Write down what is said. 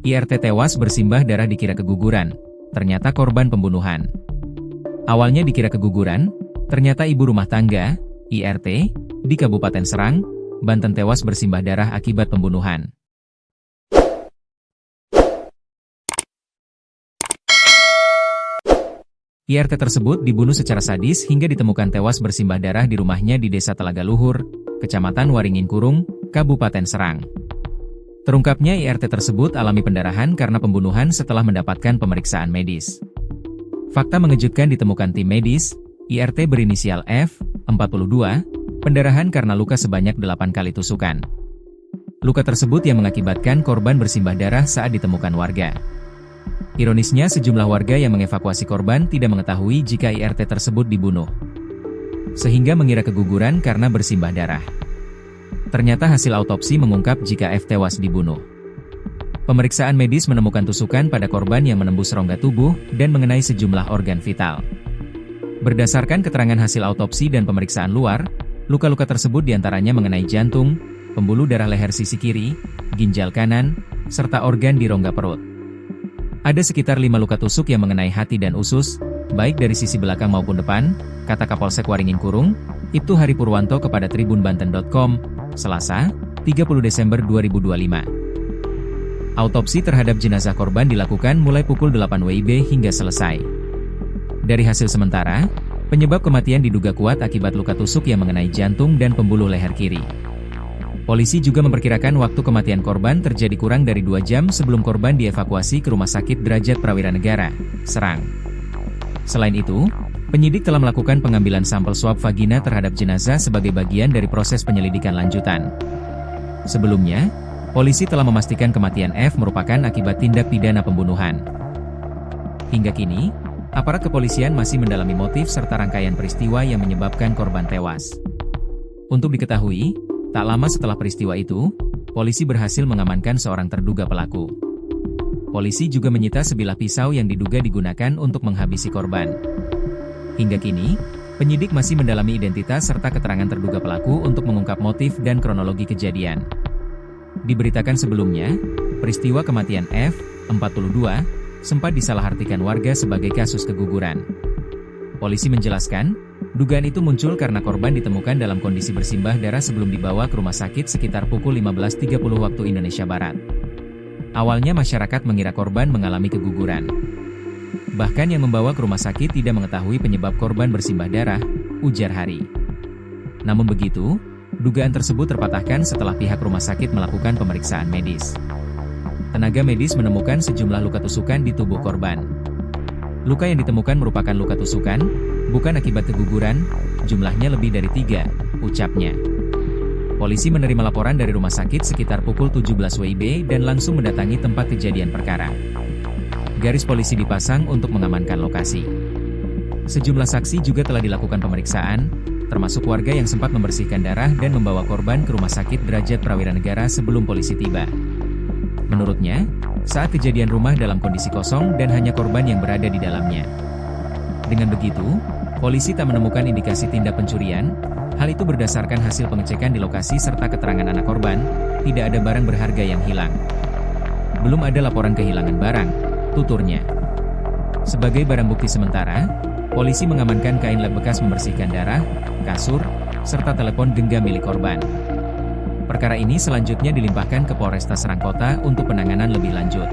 IRT tewas bersimbah darah dikira keguguran, ternyata korban pembunuhan. Awalnya dikira keguguran, ternyata ibu rumah tangga, IRT, di Kabupaten Serang, Banten tewas bersimbah darah akibat pembunuhan. IRT tersebut dibunuh secara sadis hingga ditemukan tewas bersimbah darah di rumahnya di Desa Telaga Luhur, Kecamatan Waringin Kurung, Kabupaten Serang. Terungkapnya IRT tersebut alami pendarahan karena pembunuhan setelah mendapatkan pemeriksaan medis. Fakta mengejutkan ditemukan tim medis, IRT berinisial F, 42, pendarahan karena luka sebanyak 8 kali tusukan. Luka tersebut yang mengakibatkan korban bersimbah darah saat ditemukan warga. Ironisnya sejumlah warga yang mengevakuasi korban tidak mengetahui jika IRT tersebut dibunuh, sehingga mengira keguguran karena bersimbah darah. Ternyata hasil autopsi mengungkap jika F tewas dibunuh. Pemeriksaan medis menemukan tusukan pada korban yang menembus rongga tubuh dan mengenai sejumlah organ vital. Berdasarkan keterangan hasil autopsi dan pemeriksaan luar, luka-luka tersebut diantaranya mengenai jantung, pembuluh darah leher sisi kiri, ginjal kanan, serta organ di rongga perut. Ada sekitar 5 luka tusuk yang mengenai hati dan usus, baik dari sisi belakang maupun depan, kata Kapolsek Waringin Kurung, Ibtu Hari Purwanto kepada tribunbanten.com, Selasa, 30 Desember 2025. Autopsi terhadap jenazah korban dilakukan mulai pukul 8 WIB hingga selesai. Dari hasil sementara, penyebab kematian diduga kuat akibat luka tusuk yang mengenai jantung dan pembuluh leher kiri. Polisi juga memperkirakan waktu kematian korban terjadi kurang dari 2 jam sebelum korban dievakuasi ke Rumah Sakit Derajat Prawiranegara, Serang. Selain itu, penyidik telah melakukan pengambilan sampel swab vagina terhadap jenazah sebagai bagian dari proses penyelidikan lanjutan. Sebelumnya, polisi telah memastikan kematian F merupakan akibat tindak pidana pembunuhan. Hingga kini, aparat kepolisian masih mendalami motif serta rangkaian peristiwa yang menyebabkan korban tewas. Untuk diketahui, tak lama setelah peristiwa itu, polisi berhasil mengamankan seorang terduga pelaku. Polisi juga menyita sebilah pisau yang diduga digunakan untuk menghabisi korban. Hingga kini, penyidik masih mendalami identitas serta keterangan terduga pelaku untuk mengungkap motif dan kronologi kejadian. Diberitakan sebelumnya, peristiwa kematian F, 42, sempat disalahartikan warga sebagai kasus keguguran. Polisi menjelaskan, dugaan itu muncul karena korban ditemukan dalam kondisi bersimbah darah sebelum dibawa ke rumah sakit sekitar pukul 15.30 waktu Indonesia Barat. Awalnya masyarakat mengira korban mengalami keguguran. Bahkan yang membawa ke rumah sakit tidak mengetahui penyebab korban bersimbah darah, ujar Hari. Namun begitu, dugaan tersebut terpatahkan setelah pihak rumah sakit melakukan pemeriksaan medis. Tenaga medis menemukan sejumlah luka tusukan di tubuh korban. Luka yang ditemukan merupakan luka tusukan, bukan akibat keguguran, jumlahnya lebih dari 3, ucapnya. Polisi menerima laporan dari rumah sakit sekitar pukul 17 WIB dan langsung mendatangi tempat kejadian perkara. Garis polisi dipasang untuk mengamankan lokasi. Sejumlah saksi juga telah dilakukan pemeriksaan, termasuk warga yang sempat membersihkan darah dan membawa korban ke Rumah Sakit Derajat Prawiranegara sebelum polisi tiba. Menurutnya, saat kejadian rumah dalam kondisi kosong dan hanya korban yang berada di dalamnya. Dengan begitu, polisi tak menemukan indikasi tindak pencurian. Hal itu berdasarkan hasil pengecekan di lokasi serta keterangan anak korban, tidak ada barang berharga yang hilang. Belum ada laporan kehilangan barang, tuturnya. Sebagai barang bukti sementara, polisi mengamankan kain lap bekas membersihkan darah, kasur, serta telepon genggam milik korban. Perkara ini selanjutnya dilimpahkan ke Polresta Serang Kota untuk penanganan lebih lanjut.